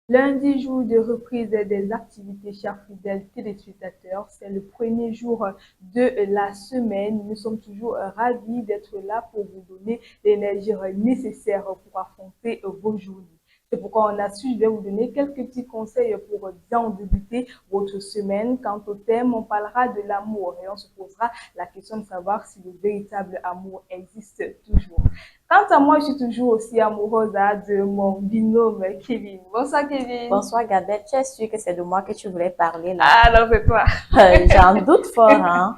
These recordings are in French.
Lundi, jour de reprise des activités, chers fidèles téléspectateurs, c'est le premier jour de la semaine. Nous sommes toujours ravis d'être là pour vous donner l'énergie nécessaire pour affronter vos journées. C'est pourquoi on a su, je vais vous donner quelques petits conseils pour bien débuter votre semaine. Quant au thème, on parlera de l'amour et on se posera la question de savoir si le véritable amour existe toujours. Quant à moi, je suis toujours aussi amoureuse de mon binôme Kevin. Bonsoir Kevin. Bonsoir Gabelle, tu es sûre que c'est de moi que tu voulais parler là? Ah non, c'est toi. J'en doute fort, hein?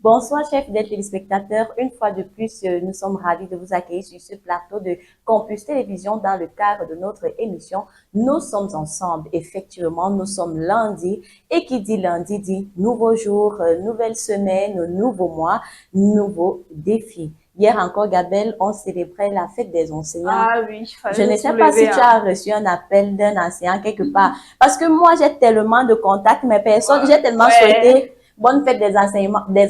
Bonsoir, chers fidèles téléspectateurs. Une fois de plus, nous sommes ravis de vous accueillir sur ce plateau de Campus Télévision dans le cadre de notre émission. Nous sommes ensemble. Effectivement, nous sommes lundi. Et qui dit lundi dit nouveau jour, nouvelle semaine, nouveau mois, nouveau défi. Hier encore, Gabelle, on célébrait la fête des enseignants. Ah oui, il Je fallait ne le sais pas si soulever. tu as reçu un appel d'un enseignant quelque part. Parce que moi, j'ai tellement de contacts, mais personne, j'ai tellement Ouais. souhaité bonne fête des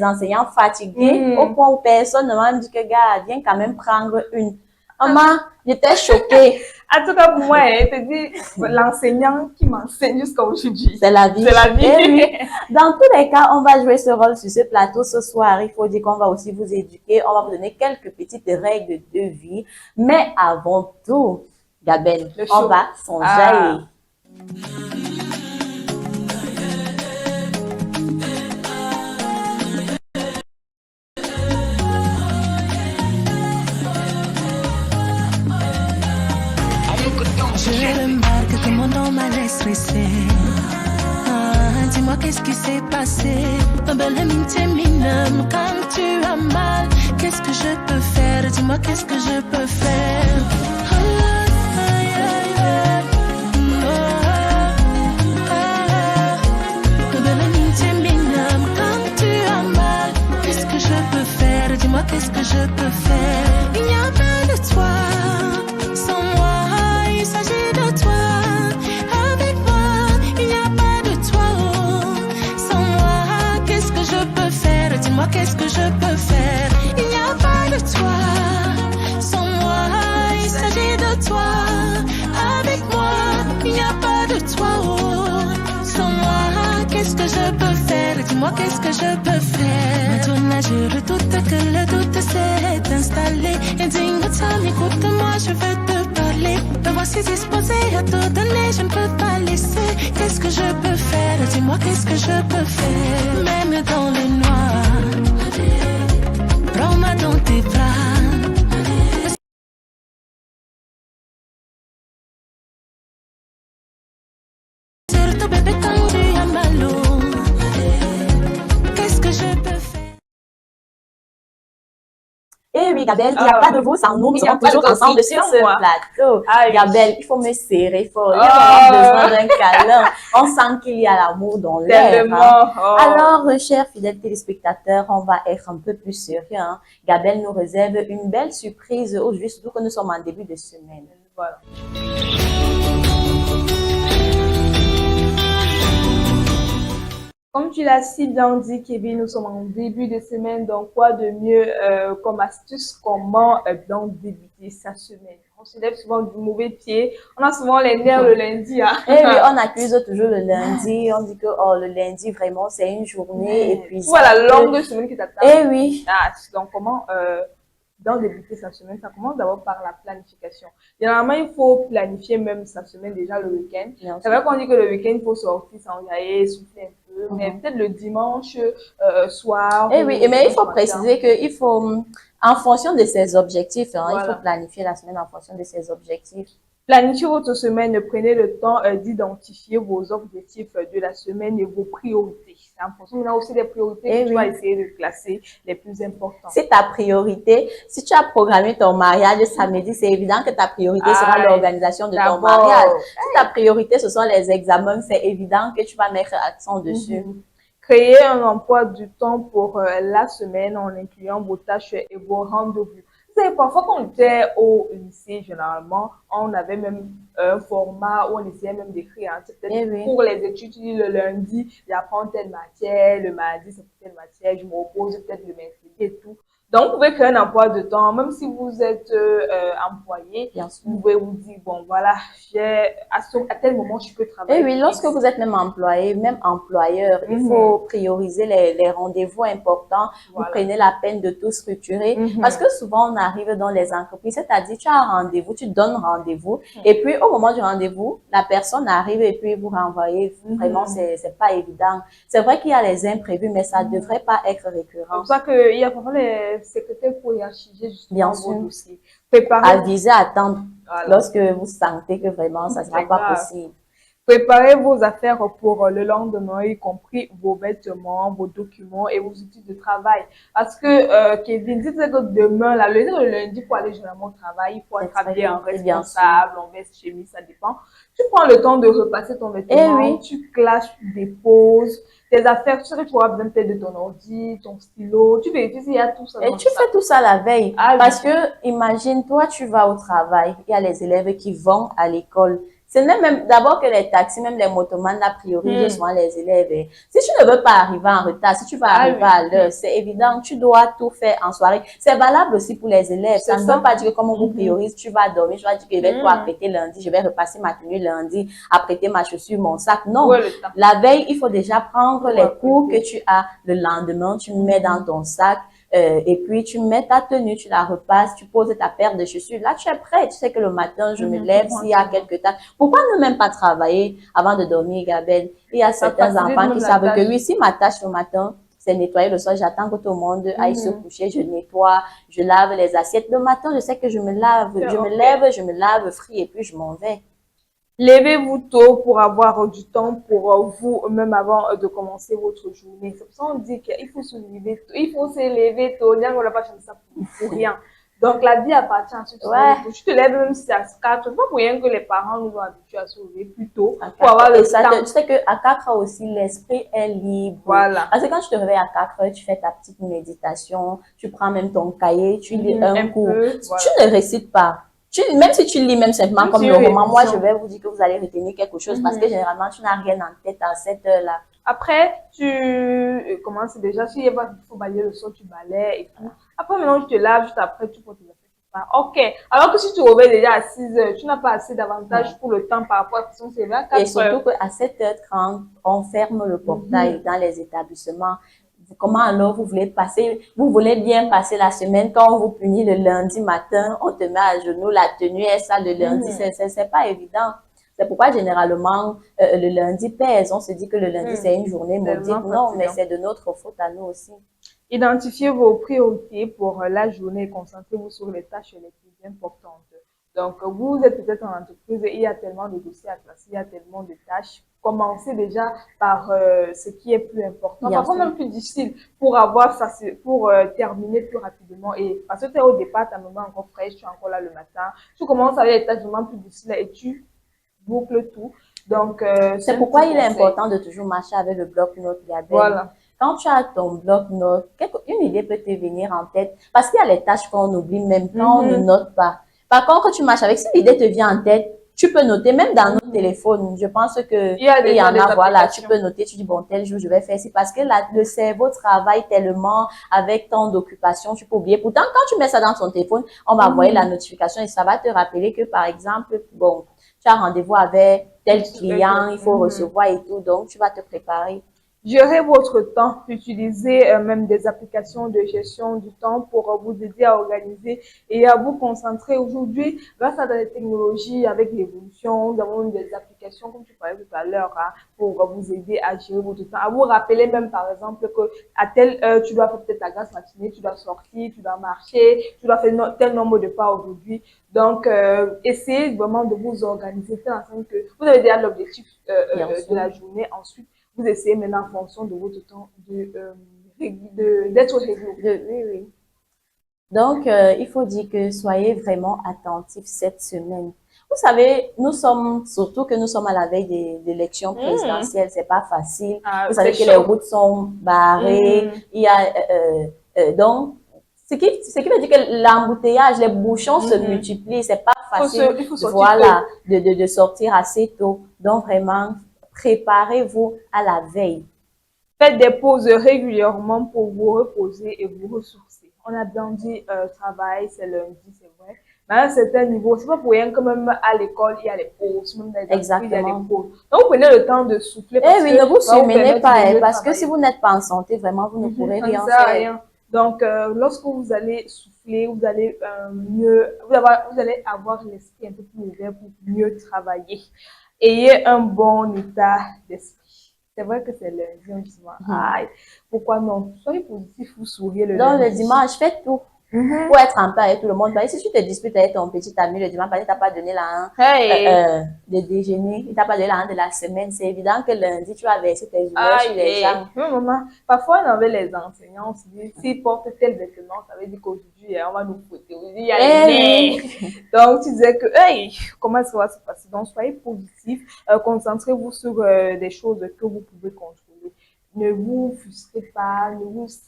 enseignants fatigués au Hmm. point où personne ne m'a dit que, gars, viens quand même prendre une. Maman, j'étais choquée. En tout cas, pour moi, je te dis, l'enseignant qui m'enseigne jusqu'à aujourd'hui. C'est la vie. C'est la vie. Eh oui. Dans tous les cas, on va jouer ce rôle sur ce plateau ce soir. Il faut dire qu'on va aussi vous éduquer. On va vous donner quelques petites règles de vie. Mais avant tout, Gabelle, Le on show. va s'enjailler. Ah. Je remarque que mon nom m'a laissé. Dis-moi qu'est-ce qui s'est passé. Quand tu as mal, qu'est-ce que je peux faire? Dis-moi qu'est-ce que je peux faire? Quand tu as mal, qu'est-ce que je peux faire? Dis-moi qu'est-ce que je peux faire? Il n'y a pas de toi. Sans moi, il s'agit de toi. Avec moi, il n'y a pas de toi. Sans moi, qu'est-ce que je peux faire? Dis-moi qu'est-ce que je peux faire? Il n'y a pas de toi. Sans moi, il s'agit de toi. Avec moi, il n'y a pas de toi. Sans moi, qu'est-ce que je peux faire? Dis-moi qu'est-ce que je peux faire? Maintenant je redoute que le doute s'est installé. Et dis-moi, écoute-moi, je veux te parler. Me voici disposé à tout donner, je ne peux pas laisser. Qu'est-ce que je peux faire? Dis-moi qu'est-ce que je peux faire? Même dans les noirs, prends-moi dans tes bras. Surtout bébé quand tu as mal au. Qu'est-ce que je peux faire? Eh oui, Gabelle, il n'y a pas de vous sans nous. Nous Il n'y a sommes pas de toujours vous ensemble sans sur ce moi. plateau. Ah oui. Gabelle, il faut me serrer fort. Oh. On a besoin d'un câlin. On sent qu'il y a l'amour dans l'air. Tellement. Hein. Oh. Alors, chers fidèles téléspectateurs, on va être un peu plus sérieux. Hein. Gabelle nous réserve une belle surprise aujourd'hui, surtout que nous sommes en début de semaine. Voilà. Comme tu l'as si bien dit, Kevin, nous sommes en début de semaine, donc quoi de mieux comme astuce, comment bien débuter sa semaine. On se lève souvent du mauvais pied, on a souvent les nerfs le lundi. Hein. Eh oui, on accuse toujours le lundi, on dit que oh, le lundi, vraiment, c'est une journée épuisante. Tu vois la longue semaine qui t'attend. Eh oui. Ah, donc comment bien débuter sa semaine, ça commence d'abord par la planification. Généralement, il faut planifier même sa semaine déjà le week-end. C'est vrai qu'on dit que le week-end, il faut sortir, s'enjailler, souffler un peu, mais peut-être le dimanche soir. Eh oui, mais il faut préciser qu'il faut, en fonction de ses objectifs, hein, Voilà. il faut planifier la semaine en fonction de ses objectifs. Planifiez votre semaine, prenez le temps d'identifier vos objectifs de la semaine et vos priorités. C'est en fonction, on a aussi des priorités que tu vas essayer de classer les plus importantes. C'est ta priorité. Si tu as programmé ton mariage samedi, c'est évident que ta priorité sera l'organisation de ton mariage. Si ta priorité, ce sont les examens, c'est évident que tu vas mettre accent dessus. Créer un emploi du temps pour la semaine en incluant vos tâches et vos rendez-vous. Parfois, quand on était au lycée, généralement, on avait même un format où on essayait même d'écrire. Hein. Peut-être pour les études, le lundi, j'apprends telle matière, le mardi, c'est telle matière, je me repose peut-être le mercredi et tout. Donc, vous pouvez créer un emploi de temps, même si vous êtes employé, Bien sûr. vous pouvez vous dire, bon, voilà, à tel moment, je peux travailler. Et oui, lorsque vous êtes même employé, même employeur, il faut prioriser les rendez-vous importants. Vous Voilà. prenez la peine de tout structurer. Parce que souvent, on arrive dans les entreprises, c'est-à-dire, tu as un rendez-vous, tu donnes rendez-vous. Et puis, au moment du rendez-vous, la personne arrive et puis vous renvoyez. Vraiment, c'est pas évident. C'est vrai qu'il y a les imprévus, mais ça devrait pas être C'est récurrent. pour ça qu'il y a parfois les secrétaires pour hiérarchiser justement Bien vos sûr. dossiers. Préparez, Aviser, attendre. voilà. Lorsque vous sentez que vraiment, ça sera C'est pas grave. possible. Préparez vos affaires pour le lendemain, y compris vos vêtements, vos documents et vos outils de travail. Parce que, Kevin, dites que demain, là, le lundi, pour aller généralement au travail, il faut être C'est très habillé en compliqué, bien sûr. responsable, en veste, chemise, ça dépend. Tu prends le temps de repasser ton vêtement, oui. tu clashes, tu déposes tes affaires, tu sais que tu auras besoin peut-être de ton ordi, ton stylo, tu vérifies s'il y a tout ça Et dans tu le sac. fais tout ça la veille. Ah oui. Parce que, imagine, toi, tu vas au travail, il y a les élèves qui vont à l'école. C'est même d'abord que les taxis, même les motomanes, la priorisent souvent les élèves. Et si tu ne veux pas arriver en retard, si tu vas arriver à l'heure, c'est évident, tu dois tout faire en soirée. C'est valable aussi pour les élèves. Ça ne veut pas dire que comme on vous priorise, tu vas dormir, tu vas dire que je vais tout apprêter lundi, je vais repasser ma tenue lundi, apprêter ma chaussure, mon sac. Non. Ouais, le temps. La veille, il faut déjà prendre les cours que tu as le lendemain, tu mets dans ton sac. Et puis tu mets ta tenue, tu la repasses, tu poses ta paire de chaussures. Là, tu es prêt. Tu sais que le matin, je me lève s'il y a quelques temps. Pourquoi ne même pas travailler avant de dormir, Gabelle? Il y a certains enfants qui savent que oui, si ma tâche le matin, c'est nettoyer le soir, j'attends que tout le monde aille se coucher, je nettoie, je lave les assiettes. Le matin, je sais que je me lave, je me lève, je me lave frit et puis je m'en vais. Levez-vous tôt pour avoir du temps pour vous, même avant de commencer votre journée. C'est pour ça qu'on dit qu'il faut se lever tôt. Il faut se lever tôt. On n'a pas changé ça pour rien. Donc, la vie appartient à ceux qui se lèvent tôt. Tu te lèves même si à 4. C'est pas pour rien que les parents nous ont habitués à se lever plus tôt pour avoir le temps. Tu sais qu'à 4 heures aussi, l'esprit est libre. Voilà. Parce que quand tu te réveilles à 4 heures, tu fais ta petite méditation, tu prends même ton cahier, tu lis un cours. Voilà. Tu ne récites pas. Même si tu lis même simplement comme le roman, moi, je vais vous dire que vous allez retenir quelque chose parce que généralement, tu n'as rien en tête à cette heure-là. Après, tu commences déjà, s'il faut balayer le sol, tu balayes et tout. Après, maintenant, tu te laves, juste après, tu portes tes affaires. Ok. Alors que si tu réveilles déjà à 6 heures, tu n'as pas assez d'avantage pour le temps par rapport à la façon c'est à 4 heures. Et surtout qu'à 7h30, on ferme le portail dans les établissements. Comment alors vous voulez passer, vous voulez bien passer la semaine quand on vous punit le lundi matin, on te met à genoux, la tenue est sale le lundi, c'est pas évident. C'est pourquoi généralement le lundi pèse, on se dit que le lundi c'est une journée maudite. Non, mais c'est de notre faute à nous aussi. Identifiez vos priorités pour la journée et concentrez-vous sur les tâches les plus importantes. Donc, vous êtes peut-être en entreprise et il y a tellement de dossiers à classer, il y a tellement de tâches. Commencez déjà par ce qui est plus important, parfois même plus difficile pour avoir ça, pour terminer plus rapidement. Et parce que tu es au départ, ta maman encore fraîche, tu es encore là le matin. Tu commences avec les tâches vraiment plus difficiles et tu boucles tout. Donc, c'est pourquoi il est important de toujours marcher avec le bloc-notes, Gabelle. Voilà. Quand tu as ton bloc-notes, une idée peut te venir en tête parce qu'il y a les tâches qu'on oublie même quand on ne note pas. Par contre, quand tu marches avec, si l'idée te vient en tête, tu peux noter, même dans nos téléphones. Je pense que il y en a, voilà, tu peux noter, tu dis, bon, tel jour, je vais faire ci. Parce que le cerveau travaille tellement avec tant d'occupations, tu peux oublier. Pourtant, quand tu mets ça dans ton téléphone, on va envoyer la notification et ça va te rappeler que, par exemple, bon, tu as rendez-vous avec tel client, il faut recevoir et tout. Donc, tu vas te préparer. Gérez votre temps, utilisez même des applications de gestion du temps pour vous aider à organiser et à vous concentrer. Aujourd'hui, grâce à la technologie, avec l'évolution, nous avons des applications, comme tu parlais tout à l'heure, hein, pour vous aider à gérer votre temps. À vous rappeler même, par exemple, que à telle heure, tu dois faire peut-être ta grasse matinée, tu dois sortir, tu dois marcher, tu dois faire tel nombre de pas aujourd'hui. Donc, essayez vraiment de vous organiser, faire en sorte que vous avez déjà l'objectif de la journée. Ensuite, vous essayez maintenant en fonction de votre temps d'être régulier. Oui. Donc, il faut dire que soyez vraiment attentifs cette semaine. Vous savez, surtout que nous sommes à la veille des élections présidentielles, c'est pas facile. Vous savez que les routes sont barrées. Il y a, donc, ce qui veut dire que l'embouteillage, les bouchons se multiplient. C'est pas facile, voilà, de sortir assez tôt. Donc, vraiment, préparez-vous à la veille. Faites des pauses régulièrement pour vous reposer et vous ressourcer. on a bien dit travail, c'est lundi, c'est vrai. Mais à un certain niveau, c'est pas pour rien que même à l'école, il y a les pauses, même dans les entreprises, il y a les Exactement. pauses. Donc, prenez le temps de souffler parce Eh oui, que ne vous ça va vous surmenez permettre pas, de hein, mieux parce que si travailler. vous n'êtes pas en santé, vraiment, vous ne pourrez Ça ne rien sert à faire. rien. Donc, lorsque vous allez souffler, vous allez vous allez avoir l'esprit un peu plus ouvert pour mieux travailler. Ayez un bon état d'esprit. C'est vrai que c'est lundi, on dit souvent, aïe, pourquoi non? Soyez positif, vous souriez le Donc, le lundi. dimanche, faites tout pour être en paix avec tout le monde. Parce que si tu te disputes avec ton petit ami le dimanche, parce qu'il t'a pas donné la Hey! de déjeuner, il t'a pas donné la de la semaine, c'est évident que lundi, tu vas verser tes humeurs sur Aïe, les gens. oui, maman. Parfois, on avait les enseignants, on se dit, s'ils portent tel vêtement, ça veut dire qu'aujourd'hui, on va nous fouetter. Aujourd'hui, il y a les Eh nerfs. oui. Donc, tu disais que, hey, comment ça va se passer? Donc, soyez positif, concentrez-vous sur des choses que vous pouvez contrôler. Ne vous frustrez pas,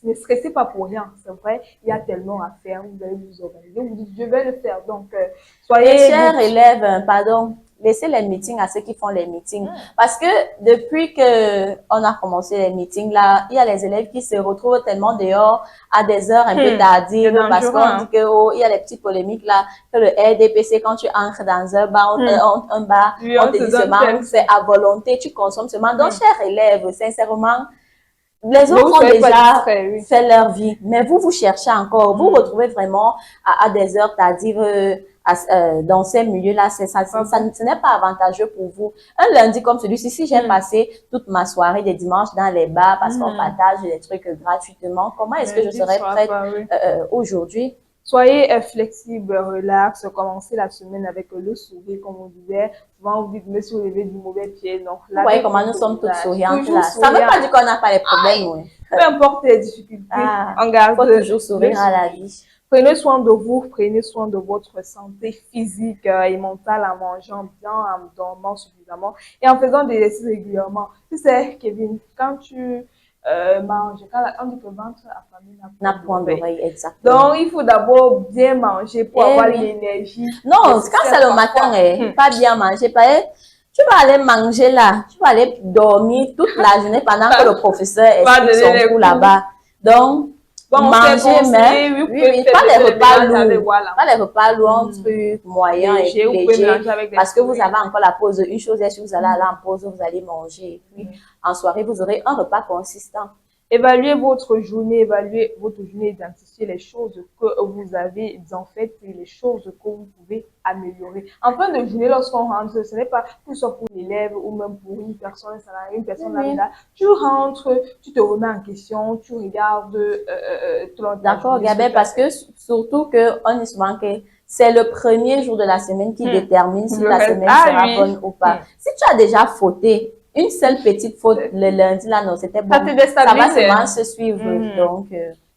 ne stressez pas pour rien. C'est vrai, il y a tellement à faire, vous allez vous organiser, vous dites, je vais le faire. Donc, Et soyez chers élèves, pardon, laissez les meetings à ceux qui font les meetings. Parce que depuis que on a commencé les meetings, là, il y a les élèves qui se retrouvent tellement dehors à des heures un peu tardives c'est parce dangereux, qu'on hein. dit que, oh, il y a les petites polémiques là, que le RDPC, quand tu entres dans un bar, un bar, Oui, on on te te dit donne seulement, tel. c'est à volonté, tu consommes seulement. Donc, chers élèves, sincèrement, les Ne autres vous ont soyez pas déjà distrait, oui. fait leur vie, mais vous cherchez encore. Vous retrouvez vraiment à des heures tardives dans ces milieux-là. Ce n'est pas avantageux pour vous. Un lundi comme celui-ci, si j'ai passé toute ma soirée des dimanches dans les bars parce qu'on partage des trucs gratuitement, comment est-ce que je Lundi, tu serais seras prête pas, oui. aujourd'hui? Soyez flexible, relax, commencez la semaine avec le sourire, comme on disait. Souvent, vous dites, me suis levé du mauvais pied. Non, Vous voyez comment nous sommes toutes souriantes toujours là. Ça ne veut souriant. pas dire qu'on n'a pas les problèmes, oui. Peu importe les difficultés, on Il garde faut toujours le sourire à la sourire. vie. Prenez soin de vous, prenez soin de votre santé physique et mentale en mangeant bien, en dormant suffisamment et en faisant des exercices régulièrement. Tu sais, Kevin, quand tu manges, on dit que le ventre affamé N'a n'a point point d'oreille. d'oreille, exactement. Donc, il faut d'abord bien manger pour Eh avoir oui. l'énergie. Non, quand nécessaire c'est le parfois. matin, pas bien manger. Tu vas aller manger là, tu vas aller dormir toute la journée pendant que le professeur Pas explique donner les son cours cours. là-bas. Donc, Bon, on s'est manger, conseillé, mais oui, vous oui, pouvez oui, faire pas les des repas mélanges avec, lourds, voilà. pas les repas lourds, trucs moyens et Léger, puis vous pouvez légers. mélanger avec des Parce que vous fruits. avez encore la pause. Une chose est, si vous allez aller en pause, vous allez manger. Et puis, en soirée, vous aurez un repas consistant. Évaluez votre journée, identifiez les choses que vous avez bien faites et les choses que vous pouvez améliorer. En fin de journée, lorsqu'on rentre, ce n'est pas que ce soit pour l'élève ou même pour une personne salariée, une personne Oui. lambda. Tu rentres, tu te remets en question, tu regardes D'accord, Gabé, parce que surtout qu'on dit souvent que c'est le premier jour de la semaine qui détermine si Le la reste. semaine Ah sera oui. bonne ou pas. Si tu as déjà fauté, une seule petite faute le lundi, là, non, c'était bon. Ça te déstabilise. Ça va seulement se suivre. Donc,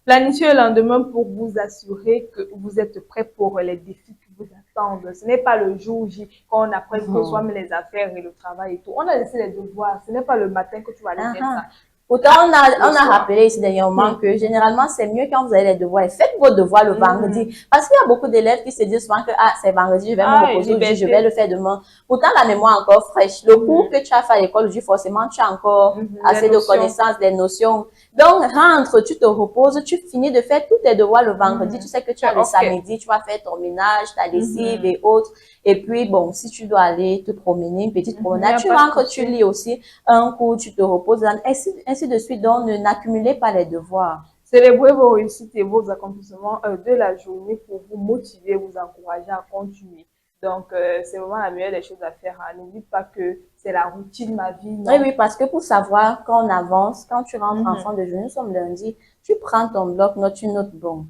planifiez le lendemain pour vous assurer que vous êtes prêt pour les défis qui vous attendent. Ce n'est pas le jour J quand on apprend que soit les affaires et le travail et tout. On a laissé les devoirs. Ce n'est pas le matin que tu vas aller faire ça. Pourtant, on a rappelé ici dernièrement que généralement, c'est mieux quand vous avez les devoirs. Faites vos devoirs le vendredi. Parce qu'il y a beaucoup d'élèves qui se disent souvent que c'est vendredi, je vais me reposer aujourd'hui, je vais le faire demain. Pourtant, la mémoire est encore fraîche. Le cours que tu as fait à l'école aujourd'hui, forcément, tu as encore assez de connaissances, des notions. Donc, rentre, tu te reposes, tu finis de faire tous tes devoirs le vendredi. Tu sais que tu as le samedi, tu vas faire ton ménage, ta lessive et autres. Et puis, bon, si tu dois aller te promener, une petite promenade, tu rentres, tu lis aussi un cours, tu te reposes, ainsi de suite. Donc, n'accumulez pas les devoirs. Célébrez vos réussites et vos accomplissements de la journée pour vous motiver, vous encourager à continuer. Donc, c'est vraiment la meilleure des choses à faire. N'oublie pas que c'est la routine, ma vie. Non? Oui, oui, parce que pour savoir quand on avance, quand tu rentres en fin de journée, nous sommes lundi, tu prends ton bloc-notes, tu notes bon.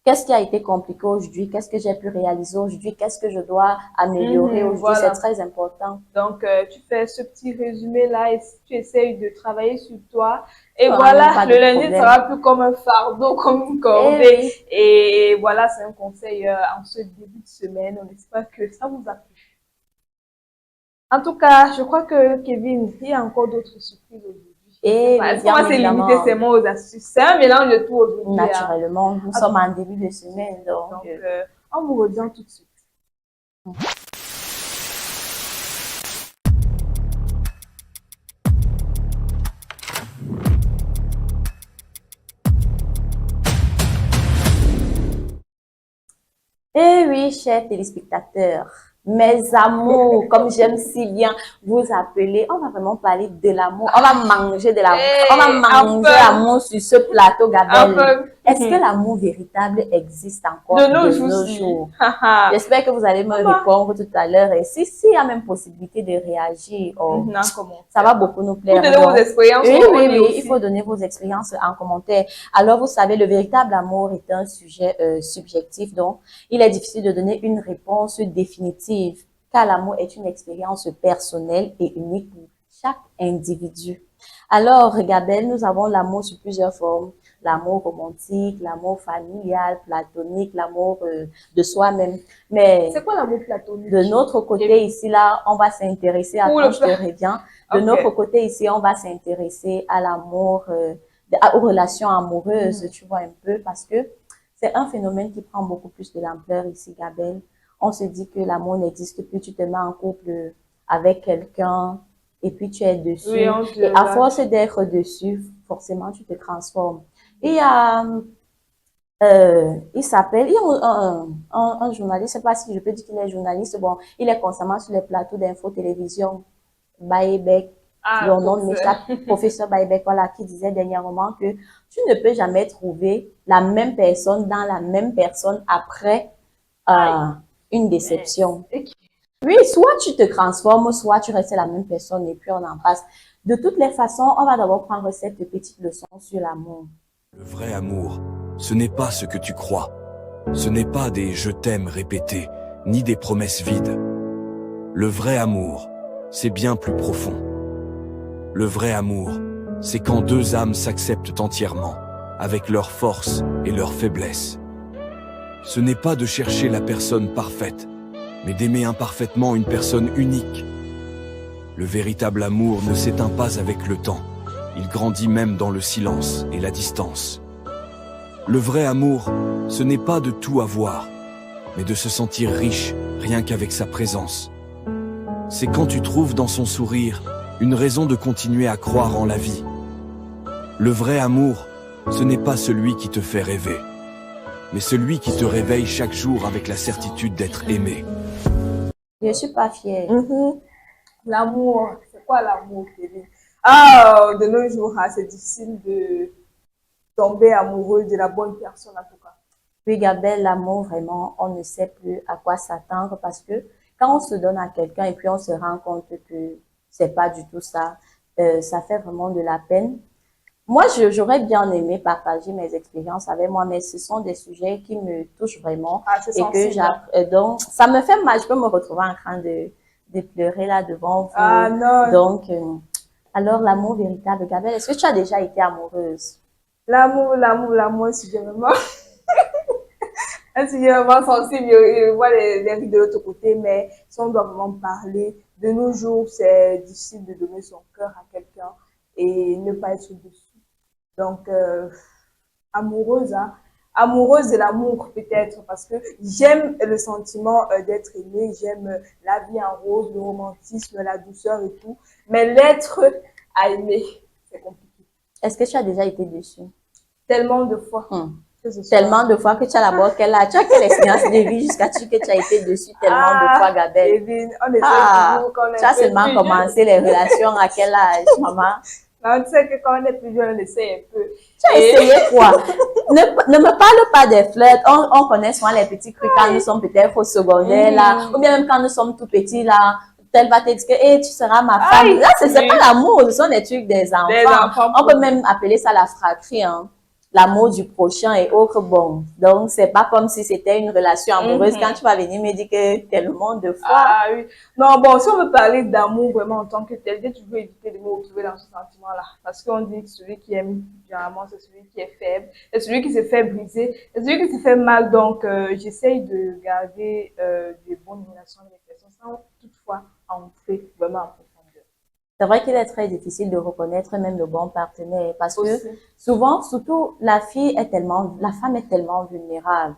Qu'est-ce qui a été compliqué aujourd'hui? Qu'est-ce que j'ai pu réaliser aujourd'hui? Qu'est-ce que je dois améliorer aujourd'hui? Voilà. C'est très important. Donc, tu fais ce petit résumé-là et tu essayes de travailler sur toi. Et voilà, le lundi ne sera plus comme un fardeau, comme une corvée. Et voilà, c'est un conseil en ce début de semaine. On espère que ça vous a plu. En tout cas, je crois que Kevin, il y a encore d'autres surprises aujourd'hui. Est-ce qu'on va se limiter seulement aux astuces? C'est un mélange de tout aujourd'hui. Naturellement, nous sommes en début de semaine. Donc on vous revient tout de suite. Eh oui, chers téléspectateurs, mes amours, comme j'aime si bien vous appeler, on va vraiment parler de l'amour. On va manger de l'amour. On va manger l'amour sur ce plateau, Gabelle. Est-ce que l'amour véritable existe encore de nos nos jours? jours? J'espère que vous allez me répondre tout à l'heure. Et si il y a même possibilité de réagir, ça va beaucoup nous plaire. Vous donnez vos expériences. Oui, il faut donner vos expériences en commentaire. Alors, vous savez, le véritable amour est un sujet subjectif, donc il est difficile de donner une réponse définitive, car l'amour est une expérience personnelle et unique pour chaque individu. Alors, Gabelle, nous avons l'amour sous plusieurs formes. L'amour romantique, l'amour familial, platonique, l'amour de soi-même. Mais c'est quoi l'amour platonique? De notre côté ici, là, on va s'intéresser à quand je te reviens. De notre côté ici, on va s'intéresser à l'amour, aux relations amoureuses, tu vois un peu, parce que c'est un phénomène qui prend beaucoup plus de l'ampleur ici, Gabelle. On se dit que l'amour n'existe plus, tu te mets en couple avec quelqu'un et puis tu es dessus. Oui, et à force d'être dessus, forcément, tu te transformes. Il y a, il s'appelle, il y a un journaliste, je ne sais pas si je peux dire qu'il est journaliste, bon, il est constamment sur les plateaux d'info-télévision, Baïbek, son nom m'échappe, professeur Baïbek, voilà, qui disait dernièrement que tu ne peux jamais trouver la même personne dans la même personne après une déception. Oui, soit tu te transformes, soit tu restes la même personne et puis on en passe. De toutes les façons, on va d'abord prendre cette petite leçon sur l'amour. Le vrai amour, ce n'est pas ce que tu crois. Ce n'est pas des « je t'aime » répétés, ni des promesses vides. Le vrai amour, c'est bien plus profond. Le vrai amour, c'est quand deux âmes s'acceptent entièrement, avec leurs forces et leurs faiblesses. Ce n'est pas de chercher la personne parfaite, mais d'aimer imparfaitement une personne unique. Le véritable amour ne s'éteint pas avec le temps. Il grandit même dans le silence et la distance. Le vrai amour, ce n'est pas de tout avoir, mais de se sentir riche rien qu'avec sa présence. C'est quand tu trouves dans son sourire une raison de continuer à croire en la vie. Le vrai amour, ce n'est pas celui qui te fait rêver, mais celui qui te réveille chaque jour avec la certitude d'être aimé. Je ne suis pas fière. L'amour, c'est quoi l'amour, Kevin? De nos jours, c'est difficile de tomber amoureux de la bonne personne en tout cas. Oui, Gabelle, l'amour, vraiment, on ne sait plus à quoi s'attendre parce que quand on se donne à quelqu'un et puis on se rend compte que c'est pas du tout ça, ça fait vraiment de la peine. Moi, j'aurais bien aimé partager mes expériences avec moi, mais ce sont des sujets qui me touchent vraiment et que donc ça me fait mal. Je peux me retrouver en train de pleurer là devant vous. Non. Donc, alors l'amour véritable, Gabelle, est-ce que tu as déjà été amoureuse? L'amour, si vraiment, un sujet vraiment sensible, je vois les rides de l'autre côté, mais si on doit vraiment parler, de nos jours, c'est difficile de donner son cœur à quelqu'un et ne pas être dessus. Donc, amoureuse, hein. Amoureuse de l'amour peut-être, parce que j'aime le sentiment d'être aimée, j'aime la vie en rose, le romantisme, la douceur et tout, mais l'être à aimer, c'est compliqué. Est-ce que tu as déjà été dessus? Tellement de fois. Tellement de fois que tu as d'abord tu as quelle expérience de vie jusqu'à ce que tu as été dessus tellement de fois, Gabelle? Tu as seulement commencé les relations à quel âge, maman? Non, tu sais que quand on est plus jeune, on essaie un peu. Tu as essayé quoi? Ne me parle pas des flirts. On connaît souvent les petits trucs quand nous sommes peut-être au secondaire, là, ou bien même quand nous sommes tout petits, là. Elle va te dire que hey, tu seras ma femme. Là, c'est pas l'amour, ce sont des trucs des enfants. On peut même appeler ça la fratrie, hein. L'amour du prochain et autres, bon. Donc, c'est pas comme si c'était une relation amoureuse. Quand tu vas venir me dire que tellement de fois. Oui. Non, bon, si on veut parler d'amour vraiment en tant que tel, tu veux éviter de me retrouver dans ce sentiment-là. Parce qu'on dit que celui qui aime, généralement, c'est celui qui est faible. C'est celui qui se fait briser. C'est celui qui se fait mal. Donc, j'essaye de garder des bonnes relations avec les personnes sans toutefois entrer vraiment en profondeur. C'est vrai qu'il est très difficile de reconnaître même le bon partenaire parce que souvent, surtout, la femme est tellement vulnérable.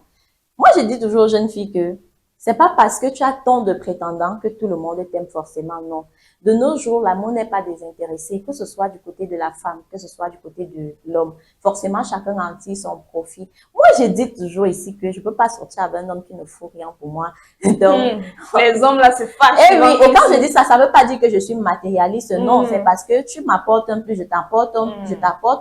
Moi, je dis toujours aux jeunes filles que C'est pas parce que tu as tant de prétendants que tout le monde t'aime forcément, non. De nos jours, l'amour n'est pas désintéressé, que ce soit du côté de la femme, que ce soit du côté de l'homme. Forcément, chacun en tire son profit. Moi, je dis toujours ici que je peux pas sortir avec un homme qui ne fout rien pour moi. Donc, les hommes là se fâchent. et oui, et quand je dis ça, ça veut pas dire que je suis matérialiste. Non, c'est parce que tu m'apportes un plus, je t'apporte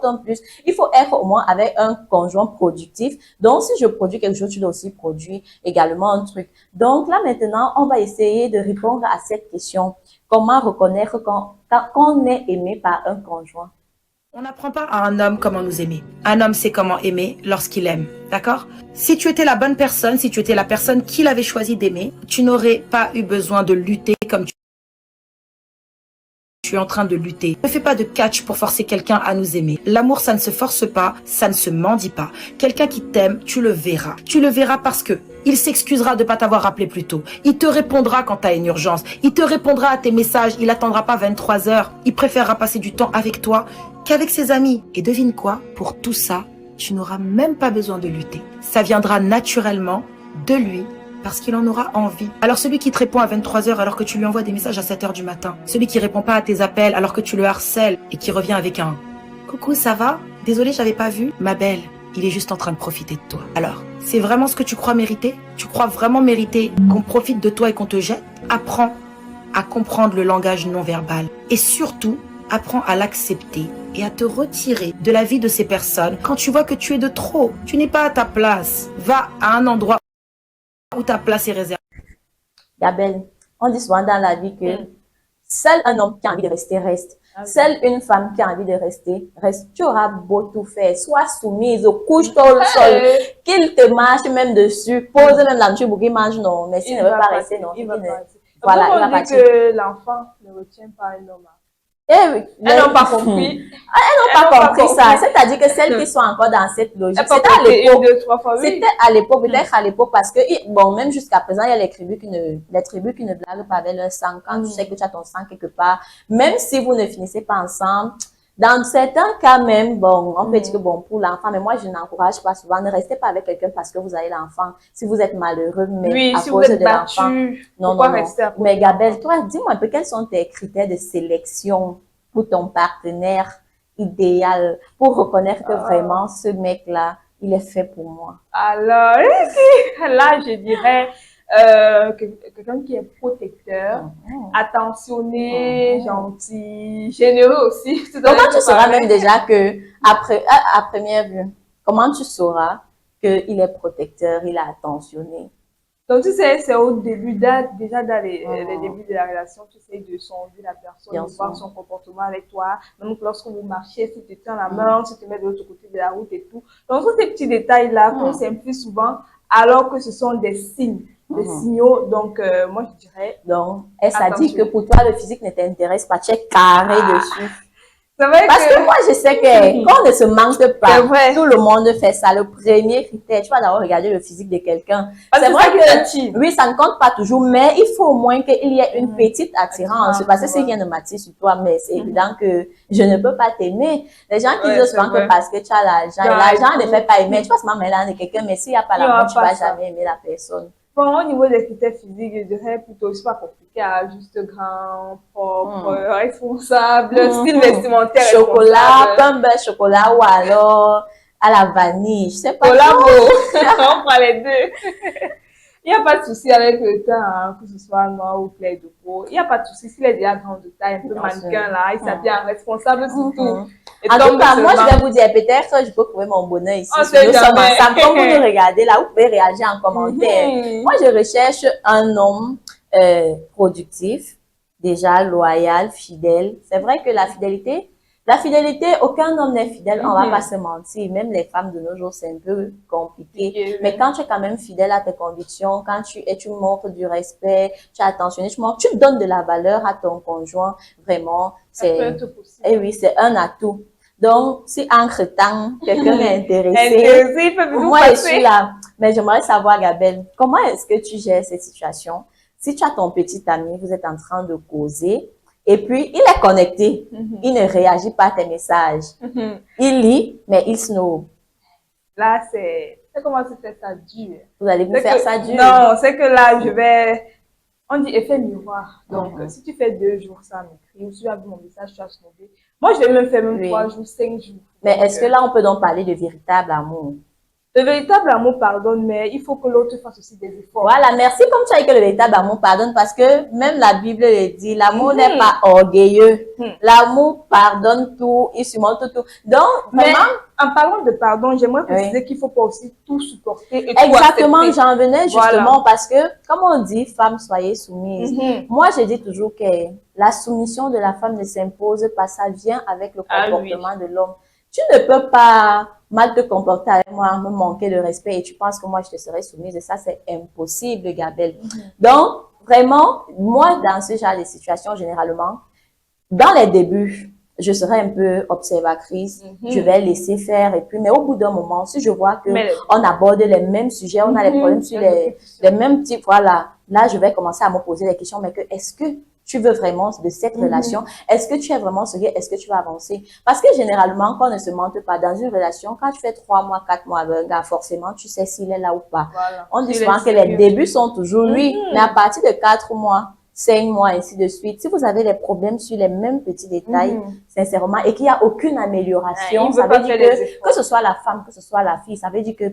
un plus. Il faut être au moins avec un conjoint productif. Donc, si je produis quelque chose, tu dois aussi produire également un truc. Donc là, maintenant, on va essayer de répondre à cette question. Comment reconnaître qu'on est aimé par un conjoint? On n'apprend pas à un homme comment nous aimer. Un homme sait comment aimer lorsqu'il aime. D'accord? Si tu étais la bonne personne, si tu étais la personne qu'il avait choisi d'aimer, tu n'aurais pas eu besoin de lutter comme tu es en train de lutter. Ne fais pas de catch pour forcer quelqu'un à nous aimer. L'amour, ça ne se force pas, ça ne se mendie pas. Quelqu'un qui t'aime, tu le verras. Tu le verras parce que il s'excusera de pas t'avoir rappelé plus tôt. Il te répondra quand tu as une urgence. Il te répondra à tes messages. Il attendra pas 23 heures. Il préférera passer du temps avec toi qu'avec ses amis. Et devine quoi? Pour tout ça, tu n'auras même pas besoin de lutter. Ça viendra naturellement de lui parce qu'il en aura envie. Alors celui qui te répond à 23 heures alors que tu lui envoies des messages à 7 heures du matin. Celui qui répond pas à tes appels alors que tu le harcèles et qui revient avec un « Coucou, ça va? Désolé, j'avais pas vu. Ma belle, il est juste en train de profiter de toi. » Alors, c'est vraiment ce que tu crois mériter? Tu crois vraiment mériter qu'on profite de toi et qu'on te jette? Apprends à comprendre le langage non verbal. Et surtout, apprends à l'accepter et à te retirer de la vie de ces personnes quand tu vois que tu es de trop. Tu n'es pas à ta place. Va à un endroit où ta place est réservée. Gabelle, on dit souvent dans la vie que seul un homme qui a envie de rester, reste. Seule une femme qui a envie de rester, reste. Tu auras beau tout faire, sois soumise, couche-toi au sol, qu'il te marche même dessus, pose même la pour qu'il mange, non. Mais s'il ne veut pas rester, non. Voilà, il va partir. Que l'enfant ne retient pas un homme. Elles n'ont pas compris. Elles n'ont pas compris ça. C'est-à-dire que celles qui sont encore dans cette logique, c'était à l'époque. C'était à l'époque, peut-être à l'époque, parce que, bon, même jusqu'à présent, il y a les tribus qui ne blaguent pas avec leur sang. Quand tu sais que tu as ton sang quelque part, même si vous ne finissez pas ensemble, dans certains cas même, bon, on peut dire que bon, pour l'enfant, mais moi, je n'encourage pas souvent, ne restez pas avec quelqu'un parce que vous avez l'enfant. Si vous êtes malheureux, mais à cause de l'enfant. Non. Mais Gabelle, toi, dis-moi un peu, quels sont tes critères de sélection pour ton partenaire idéal, pour reconnaître que vraiment, ce mec-là, il est fait pour moi? Alors, là, je dirais, quelqu'un qui est protecteur, attentionné, gentil, généreux aussi. Comment tu sauras même déjà que, à première vue, comment tu sauras qu'il est protecteur, il est attentionné? Donc, tu sais, c'est au début, déjà dans les débuts de la relation, tu sais, de sonder la personne, de voir son comportement avec toi. Donc, lorsque vous marchez, si tu tiens la main, si tu te mets de l'autre côté de la route et tout. Donc, tous ces petits détails-là qu'on s'implique souvent, alors que ce sont des signes. Des signaux, donc moi je dirais. Donc, ça dit que pour toi, le physique ne t'intéresse pas, tu es carré dessus. Vrai parce que moi, je sais que quand on ne se manque pas, tout le monde fait ça. Le premier critère, tu vas d'abord regarder le physique de quelqu'un. C'est vrai que, oui, ça ne compte pas toujours, mais il faut au moins qu'il y ait une petite attirance. Parce que si rien ne m'attire sur toi, mais c'est évident que je ne peux pas t'aimer. Les gens qui disent souvent que parce que tu as l'argent ne fait pas aimer. Tu vas se mêler de quelqu'un, mais s'il n'y a pas l'amour, tu ne vas jamais aimer la personne. Bon, au niveau des critères physiques, je dirais plutôt, c'est pas compliqué, juste grand, propre, responsable, style vestimentaire. Chocolat, pain beurre chocolat ou alors à la vanille, je sais pas. On prend les deux. Il n'y a pas de souci avec le temps, hein, que ce soit noir ou clair de peau. Il n'y a pas de souci. S'il est déjà grand de taille, un peu mannequin là, il s'habille en responsable surtout. En tout cas, moi, je vais vous dire, peut-être je peux trouver mon bonheur ici. Nous sommes ensemble. Comme vous nous regardez là, vous pouvez réagir en commentaire. Moi, je recherche un homme productif, déjà loyal, fidèle. C'est vrai que la fidélité, aucun homme n'est fidèle, on va pas se mentir. Même les femmes de nos jours, c'est un peu compliqué. Mais quand tu es quand même fidèle à tes convictions, quand tu montres du respect, tu es attentionné, tu donnes de la valeur à ton conjoint, vraiment, c'est un atout. Donc, si entre-temps, quelqu'un est intéressé, moi, je suis là. Mais j'aimerais savoir, Gabelle, comment est-ce que tu gères cette situation? Si tu as ton petit ami, vous êtes en train de causer, et puis il est connecté, il ne réagit pas à tes messages. Il lit, mais il snob. Là, c'est Ça commence à faire ça dur. Vous allez vous C'est faire que- ça dur. Non, c'est que là, je vais... On dit effet miroir. Donc, Mhm. si tu fais 2 jours sans m'écrire, ou si tu as vu mon message, tu as snobé. Moi, je vais même faire même Oui. 3 jours, 5 jours. Mais Donc, est-ce que là, on peut donc parler de véritable amour? le véritable amour pardonne, mais il faut que l'autre fasse aussi des efforts. Voilà, merci comme tu as dit que le véritable amour pardonne parce que même la Bible le dit, l'amour Mhm. n'est pas orgueilleux. Mhm. L'amour pardonne tout, il surmonte tout. Donc, Mais vraiment, en parlant de pardon, j'aimerais Oui. préciser qu'il ne faut pas aussi tout supporter et tout exactement, accepter. j'en venais justement Voilà. parce que, comme on dit, femme, soyez soumise. Mhm. Moi, je dis toujours que la soumission de la femme ne s'impose pas, ça vient avec le Ah oui. comportement de l'homme. Tu ne peux pas mal te comporter avec moi, me manquer de respect et tu penses que moi, je te serai soumise. Et ça, c'est impossible, Gabelle. Donc, vraiment, moi, dans ce genre de situation, généralement, dans les débuts, je serai un peu observatrice, je vais laisser faire et puis, mais au bout d'un moment, si je vois que Mais- on aborde les mêmes sujets, on a les problèmes sur les mêmes types, voilà, là, je vais commencer à me poser des questions, mais que est-ce que tu veux vraiment de cette relation? Est-ce que tu es vraiment sérieux? Est-ce que tu vas avancer? Parce que généralement, quand on ne se mente pas dans une relation, quand tu fais 3 mois, 4 mois avec un gars, forcément, tu sais s'il est là ou pas. Voilà. On dit Il est souvent que les sérieux. débuts sont toujours oui, mais à partir de 4 mois, 5 mois, ainsi de suite, si vous avez des problèmes sur les mêmes petits détails, sincèrement, et qu'il n'y a aucune amélioration, il ça veut pas veut dire faire les efforts. que ce soit la femme, que ce soit la fille, ça veut dire que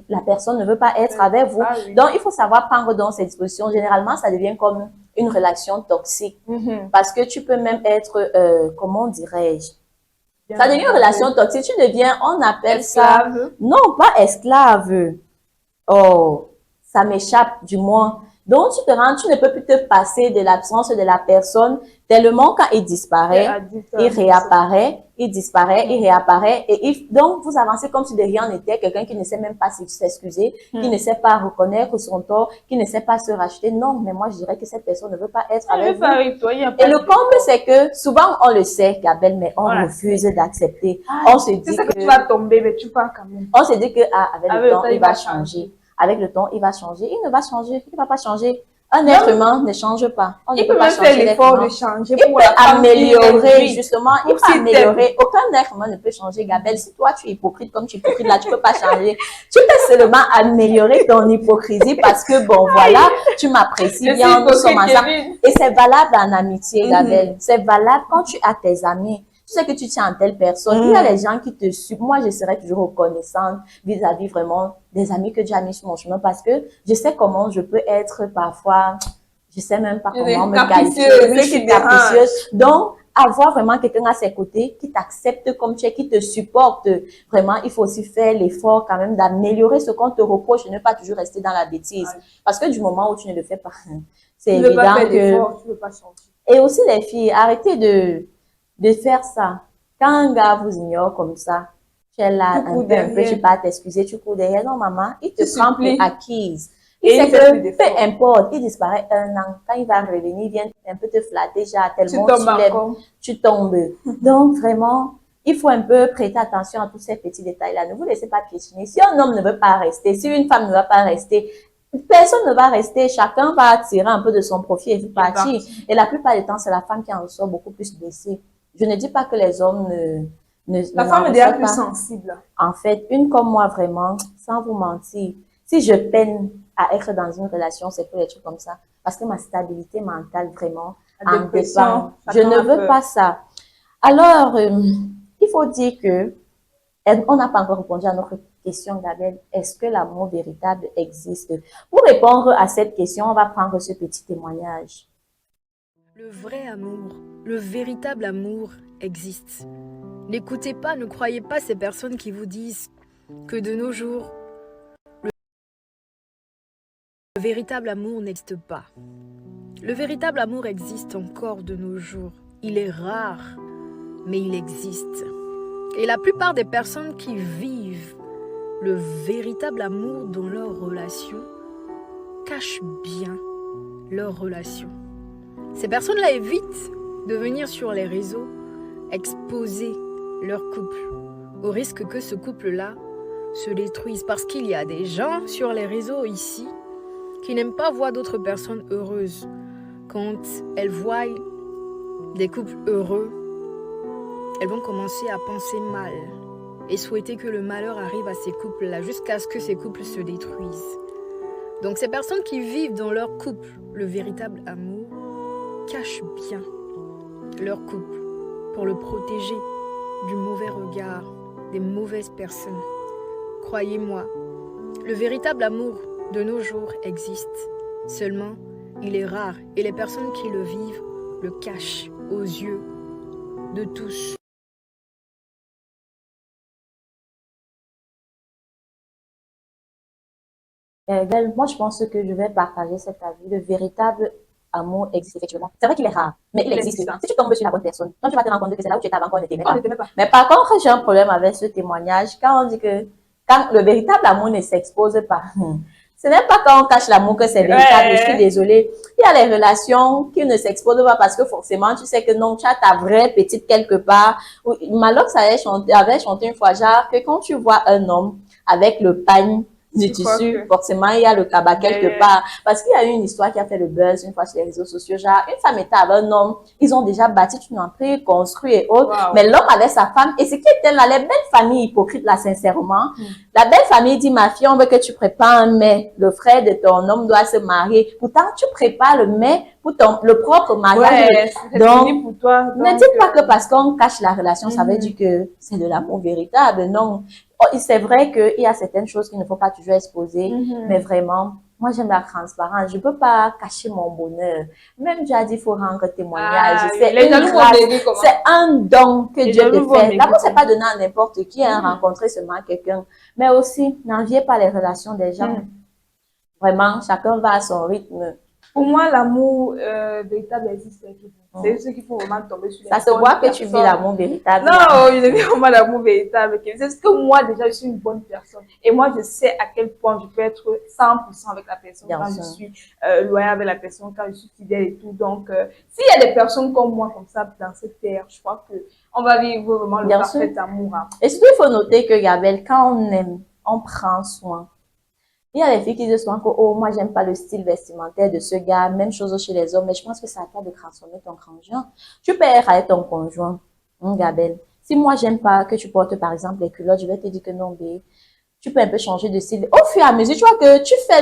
la personne ne veut pas être avec vous. Ah oui. Donc, il faut savoir prendre dans ces dispositions. Généralement, ça devient comme une relation toxique. Parce que tu peux même être, comment dirais-je? Ça devient une relation toxique. Tu deviens, on appelle ça, Esclave. non, pas esclave. Oh, ça m'échappe du moins. Donc, tu te rends, tu ne peux plus te passer de l'absence de la personne tellement quand il disparaît, il réapparaît, il disparaît, il réapparaît. Et donc, vous avancez comme si de rien n'était, quelqu'un qui ne sait même pas s'excuser, qui ne sait pas reconnaître son tort, qui ne sait pas se racheter. Non, mais moi, je dirais que cette personne ne veut pas être avec vous. Avec toi, il y a pas Et le de- comble, c'est que souvent, on le sait, Gabelle, mais on Voilà. refuse d'accepter. Ah, On se tu dit sais que tu vas tomber, mais tu vas quand même. on se dit que avec le Avec temps, il va changer. Avec le temps, il va changer. Il ne va changer. Il ne va pas changer. Un être humain ne change pas. On ne Il peut peut pas même faire changer l'être l'effort humain. de changer Il pour peut la femme qui améliorer, l'aime. justement. Il Pour peut s'il améliorer. Aucun être humain ne peut changer, Gabelle. Si toi, tu es hypocrite comme tu es hypocrite, là, tu peux pas changer. Tu peux seulement améliorer ton hypocrisie parce que, bon, voilà, tu m'apprécies Je bien, suis nous sommes hypocrite, ensemble. Kevin. Et c'est valable en amitié, Gabelle. C'est valable quand tu as tes amis. Tu sais que tu tiens à telle personne. Il y a les gens qui te suivent. Moi, je serai toujours reconnaissante vis-à-vis vraiment des amis que Dieu a mis sur mon chemin parce que je sais comment je peux être parfois, je sais même pas comment me qualifier. Capricieuse, Oui, ce je suis qui dérange. capricieuse. Donc, avoir vraiment quelqu'un à ses côtés qui t'accepte comme tu es, qui te supporte, vraiment, il faut aussi faire l'effort quand même d'améliorer ce qu'on te reproche et ne pas toujours rester dans la bêtise. Parce que du moment où tu ne le fais pas, c'est Tu ne veux pas évident faire que... l'effort, tu ne veux pas changer. Et aussi les filles, arrêtez de faire ça. Quand un gars vous ignore comme ça, tu es là Tu cours un peu, derrière. tu pars t'excuser, tu cours derrière. Non, maman, il te Tu prend pour supplies. acquise. Et Il il sait fait plus que, d'efforts. peu importe, il disparaît 1 an. Quand il va revenir, il vient un peu te flatter, déjà Tu tellement tombes tu l'aimes, encore. tu tombes. Donc, vraiment, il faut un peu prêter attention à tous ces petits détails-là. Ne vous laissez pas piétiner. Si un homme ne veut pas rester, si une femme ne va pas rester, personne ne va rester. Chacun va tirer un peu de son profit et partir. Et la plupart du temps, c'est la femme qui en ressort beaucoup plus blessée. Je ne dis pas que les hommes La n'en femme est déjà ressortent plus pas. sensible. En fait, une comme moi, vraiment, sans vous mentir, si je peine à être dans une relation, c'est pour des trucs comme ça. Parce que ma stabilité mentale, vraiment, La en dépression, dépend. ça Je prend ne un veux peu. pas ça. Alors, il faut dire que, on n'a pas encore répondu à notre question, Gabelle. Est-ce que l'amour véritable existe? Pour répondre à cette question, on va prendre ce petit témoignage. Le vrai amour, le véritable amour existe. N'écoutez pas, ne croyez pas ces personnes qui vous disent que de nos jours, le véritable amour n'existe pas. Le véritable amour existe encore de nos jours. Il est rare, mais il existe. Et la plupart des personnes qui vivent le véritable amour dans leur relation cachent bien leur relation. Ces personnes-là évitent de venir sur les réseaux exposer leur couple, au risque que ce couple-là se détruise. Parce qu'il y a des gens sur les réseaux ici qui n'aiment pas voir d'autres personnes heureuses. Quand elles voient des couples heureux, elles vont commencer à penser mal et souhaiter que le malheur arrive à ces couples-là jusqu'à ce que ces couples se détruisent. Donc ces personnes qui vivent dans leur couple le véritable amour cachent bien leur couple pour le protéger du mauvais regard des mauvaises personnes. Croyez-moi, le véritable amour de nos jours existe. Seulement, il est rare et les personnes qui le vivent le cachent aux yeux de tous. Moi, je pense que je vais partager cet avis. Le véritable amour existe effectivement. C'est vrai qu'il est rare, mais il existe. Si tu tombes sur la bonne personne, quand tu vas te rendre compte que c'est là où tu étais avant qu'on ne t'aimait pas. Mais par contre, j'ai un problème avec ce témoignage. Quand on dit que quand le véritable amour ne s'expose pas, ce n'est pas quand on cache l'amour que c'est véritable. Je suis désolée. Il y a les relations qui ne s'exposent pas parce que forcément, tu sais que non, tu as ta vraie petite quelque part. Malox avait chanté une fois, genre, que quand tu vois un homme avec le pagne du tissu, forcément, il y a le cabas quelque part. Parce qu'il y a eu une histoire qui a fait le buzz une fois sur les réseaux sociaux. Genre, une femme était avec un homme, ils ont déjà bâti une entreprise, construit et autres. Wow. Mais l'homme avait sa femme. Et ce qui était là, les belles familles hypocrites, là, sincèrement. La belle famille dit, ma fille, on veut que tu prépares un mets. Le frère de ton homme doit se marier. Pourtant, tu prépares le mets pour le propre mariage. Ouais, donc, pour toi, ne dites pas que parce qu'on cache la relation, ça veut dire que c'est de l'amour véritable. Non. C'est vrai qu'il y a certaines choses qu'il ne faut pas toujours exposer, mais vraiment, moi j'aime la transparence. Je ne peux pas cacher mon bonheur. Même Dieu a dit qu'il faut rendre témoignage. C'est une grâce, c'est un don que Dieu te fait. D'abord, ce n'est pas donné à n'importe qui, rencontrer seulement quelqu'un. Mais aussi, n'enviez pas les relations des gens. Vraiment, chacun va à son rythme. Pour moi, l'amour véritable existe. C'est ce qu'il faut vraiment tomber sur les Ça se voit que tu vis l'amour véritable. Non, je ne vis vraiment l'amour véritable. C'est ce que moi, déjà, je suis une bonne personne. Et moi, je sais à quel point je peux être 100% avec la personne quand je suis loyale avec la personne, quand je suis fidèle et tout. Donc, s'il y a des personnes comme moi, comme ça, dans cette terre, je crois qu'on va vivre vraiment le parfait amour. Et surtout, il faut noter que, Gabrielle, quand on aime, on prend soin. Il y a les filles qui disent souvent que, oh, moi, j'aime pas le style vestimentaire de ce gars. Même chose chez les hommes. Mais je pense que c'est à toi de transformer ton conjoint. Tu peux être avec ton conjoint, Gabrielle. Si moi, j'aime pas que tu portes, par exemple, les culottes, je vais te dire que non, bé. Tu peux un peu changer de style. Au fur et à mesure, tu vois que tu fais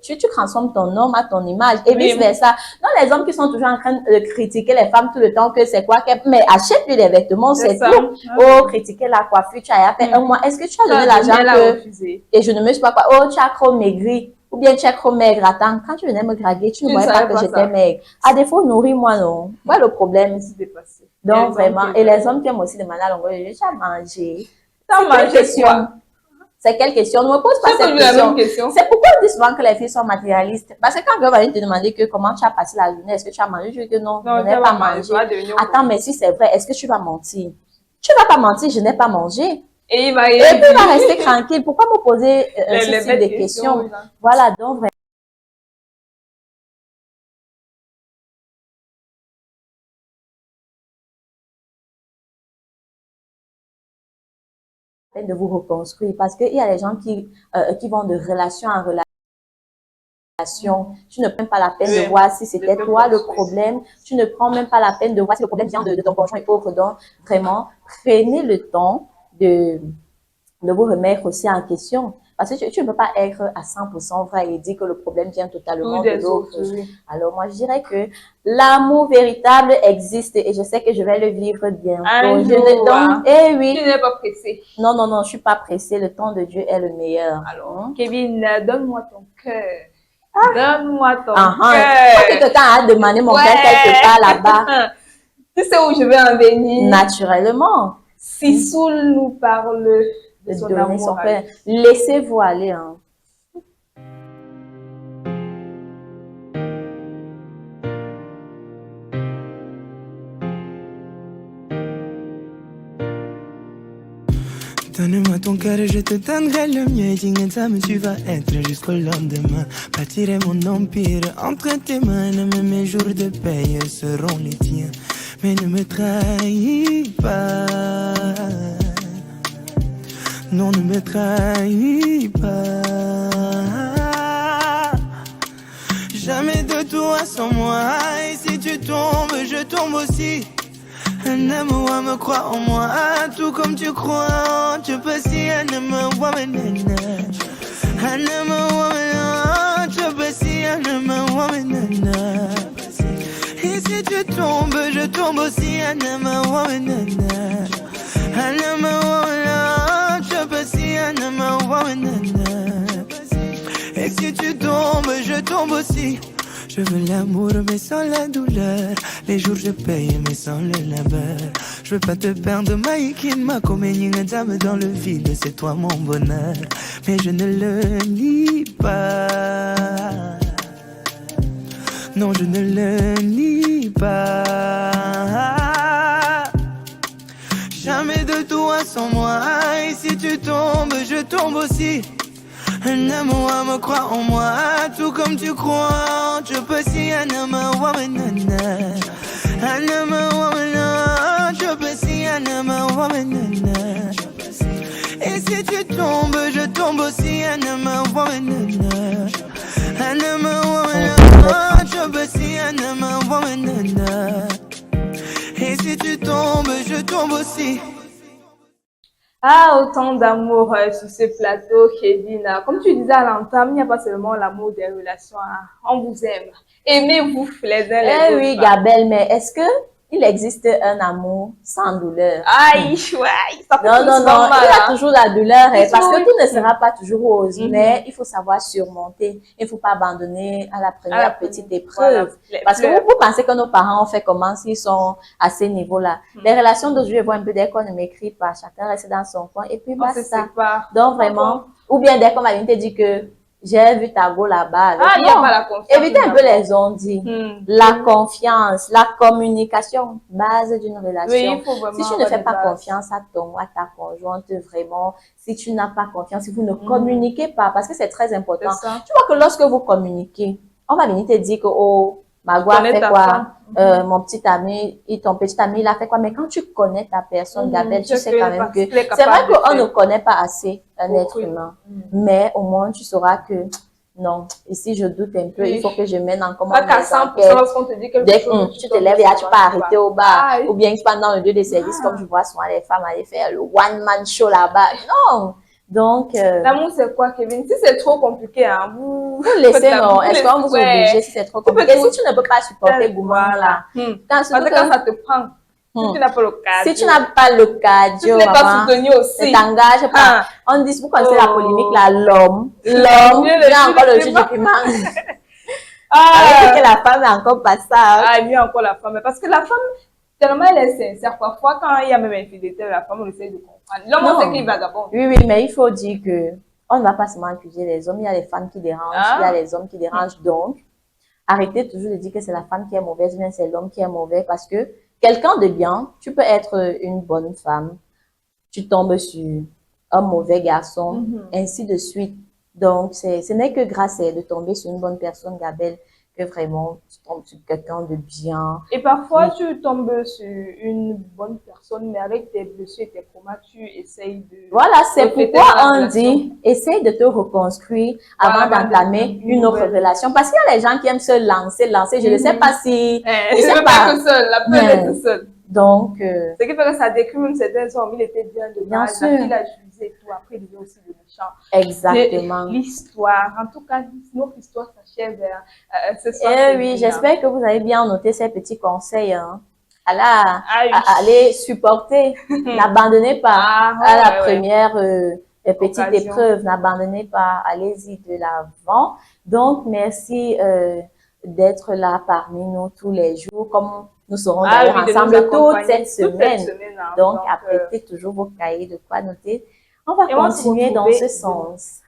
tu transformes ton homme à ton image et vice versa. Non, les hommes qui sont toujours en train de critiquer les femmes tout le temps que c'est quoi, mais achète-lui des vêtements, c'est tout. Oh, critiquer la coiffure, tu as fait un mois. Est-ce que tu as donné l'argent et je ne me suis pas quoi, oh, tu as trop maigri ou bien tu as trop maigre. Attends, quand tu venais me draguer, tu ne voyais pas que j'étais maigre. À défaut, nourris-moi, non. Voilà le problème. Donc, vraiment, et les hommes qui aiment aussi demander à longueur de journée, tu as mangé. Tu as mangé quoi? C'est quelle question? Ne me pose pas cette question. C'est pourquoi on dit souvent que les filles sont matérialistes. Parce que quand quelqu'un va te demander que comment tu as passé la journée, est-ce que tu as mangé? Je dis que non, je n'ai pas mangé. Attends, mais si c'est vrai, est-ce que tu vas mentir? Tu ne vas pas mentir, je n'ai pas mangé. Et puis il va rester tranquille. Pourquoi me poser ce type de questions? Voilà, donc vraiment. De vous reconstruire parce qu'il y a des gens qui vont de relation en relation. Tu ne prends pas la peine de voir si c'était toi le problème. Tu ne prends même pas la peine de voir si le problème vient de ton conjoint et autres. Donc, vraiment, prenez le temps de vous remettre aussi en question. Parce que tu ne peux pas être à 100% vrai et dire que le problème vient totalement de l'autre. Alors, moi, je dirais que l'amour véritable existe et je sais que je vais le vivre bientôt. Eh oui. Tu n'es pas pressée. Non, non, non, je ne suis pas pressée. Le temps de Dieu est le meilleur. Alors, Kevin, donne-moi ton cœur. Donne-moi ton cœur. Que quelqu'un a demandé mon cœur quelque part là-bas. Tu sais où je vais en venir? Naturellement. Sisoul nous parle de son amour. Laissez-vous aller. Hein. Donne-moi ton cœur et je te donnerai le mien. Dingue, tu vas être jusqu'au lendemain. Bâtirai mon empire entre tes mains. Même mes jours de paye seront les tiens. Mais ne me trahis pas. Non, ne me trahis pas. Jamais de toi sans moi. Et si tu tombes, je tombe aussi. Un amour à me croire en moi, tout comme tu crois. Tu peux si un amour à me nana. Un amour à me tu peux si un amour à me nana. Et si tu tombes, je tombe aussi. Un amour à me nana. Un amour à tu peux si un amour à me nana. Et si tu tombes, je tombe aussi. Je veux l'amour mais sans la douleur. Les jours je paye mais sans le labeur. Je veux pas te perdre Maïkin, ma comédie dame dans le vide. C'est toi mon bonheur, mais je ne le nie pas. Non je ne le nie pas. Jamais de toi sans moi. Et si tu tombes, je tombe aussi. Un amour à me croire en moi, tout comme tu crois. Tu peux si un amour à me nana. Un amour à me nana. Tu peux si un amour à me nana. Et si tu tombes, je tombe aussi. Un amour à me nana. Un amour à me nana. Tu peux si un amour à me nana. Et si tu tombes, je tombe aussi. Ah, autant d'amour sur ce plateau, Kevin. Comme tu disais à l'entame, il n'y a pas seulement l'amour des relations. Hein. On vous aime. Aimez-vous les uns les autres. Eh oui, Gabelle, mais est-ce que il existe un amour sans douleur? Aïe, ouais, ça peut Non, non, non, mal, il y a hein. toujours la douleur, hein, parce que Oui. tout ne sera pas toujours rose, Mhm. mais il faut savoir surmonter. Il ne faut pas abandonner à la première À la petite première, épreuve. voilà, Parce que pleurs. vous pensez que nos parents ont fait comment s'ils sont à ce niveau-là. Les relations d'aujourd'hui, je vois un peu dès qu'on ne m'écrit pas, chacun reste dans son coin et puis On se basta. sépare. Donc vraiment, ou bien dès qu'on va venir te dire que j'ai vu ta go là-bas. Ah, il n'y a Non, pas la confiance. évitez un peu les ondits. La confiance, la communication, base d'une relation. Oui, il faut vraiment Si tu ne avoir fais des pas bases. confiance à ton, à ta conjointe, vraiment, si tu n'as pas confiance, si vous ne communiquez pas, parce que c'est très important. C'est ça. Tu vois que lorsque vous communiquez, on va venir te dire que, oh, Magua Connais fait ta quoi? femme. Mon petit ami, ton petit ami, il a fait quoi? Mais quand tu connais ta personne, Gabelle, tu Tu sais sais quand que même que parce qu'il est c'est vrai capable de qu'on ne faire. connaît pas assez un être Autrui. humain. Mais au moins, tu sauras que non, ici je doute un peu, Oui. il faut que je mène en Pas commande qu'à mes 100% enquêtes. lorsqu'on te dit quelque Dès chose. que tu te lèves et là, tu peux arrêter au bar. Ah, Ou bien tu vas dans le lieu de service, comme je vois souvent les femmes aller faire le one-man show là-bas. Non! Donc, L'amour, c'est quoi, Kevin? Si c'est trop compliqué, hein, vous laissez, non. Est-ce qu'on vous ouais. oblige si c'est trop Tu peux compliqué? tout- Si tu ne peux pas supporter Gouman là, Parce surtout que quand ça te prend, si tu n'as pas le si cadre, tu n'as pas le si cardio, tu n'es pas maman, soutenu ne aussi. t'engage pas. Ah. On dit, vous connaissez la Oh. polémique là, l'homme, il Mieux y a le encore le jus jus de de piment. Ah, Avec que la femme est encore pas ça. ah, mieux encore la femme. Parce que la femme, tellement elle est sincère, parfois quand il y a même infidélité, la femme, on essaie de comprendre. L'homme, on Non. sait qu'il est vagabond. Oui, oui, mais il faut dire que on ne va pas seulement accuser les hommes, il y a les femmes qui dérangent, Ah. il y a les hommes qui dérangent. Donc, arrêtez toujours de dire que c'est la femme qui est mauvaise, bien c'est l'homme qui est mauvais, parce que quelqu'un de bien, tu peux être une bonne femme, tu tombes sur un mauvais garçon, ainsi de suite. Donc, ce n'est que grâce à de tomber sur une bonne personne, Gabelle, que vraiment tu tombes sur quelqu'un de bien. Et parfois, tu tombes sur une bonne personne, mais avec tes blessures et tes traumas, tu essayes de... Voilà, c'est refléter pourquoi la on relation. dit, essaye de te reconstruire avant Voilà, d'entamer une autre nouvelle relation. Parce qu'il y a les gens qui aiment se lancer. Je ne sais pas si... Eh, je sais je ne pas. pas tout seul, la peur est tout seul. Donc, Ce qui fait que ça décrit même certains hommes, il était bien de Bien base, sûr. la fille l'a jugé et tout, après il devient aussi le méchant. exactement. C'est l'histoire, en tout cas, notre histoire s'achève ce soir. Eh oui, j'espère que vous avez bien noté ces petits conseils. Hein. Ah oui. Allez supporter. N'abandonnez pas Ah, à la ouais, ouais. première petite Occasion. épreuve. N'abandonnez pas. Allez-y de l'avant. Donc, merci d'être là parmi nous tous les jours. Comme nous serons d'ailleurs oui, de nous ensemble toute accompagner cette semaine. hein. Donc, apprêtez toujours vos cahiers de quoi noter. On va Et on va se continuer dans retrouver ce sens.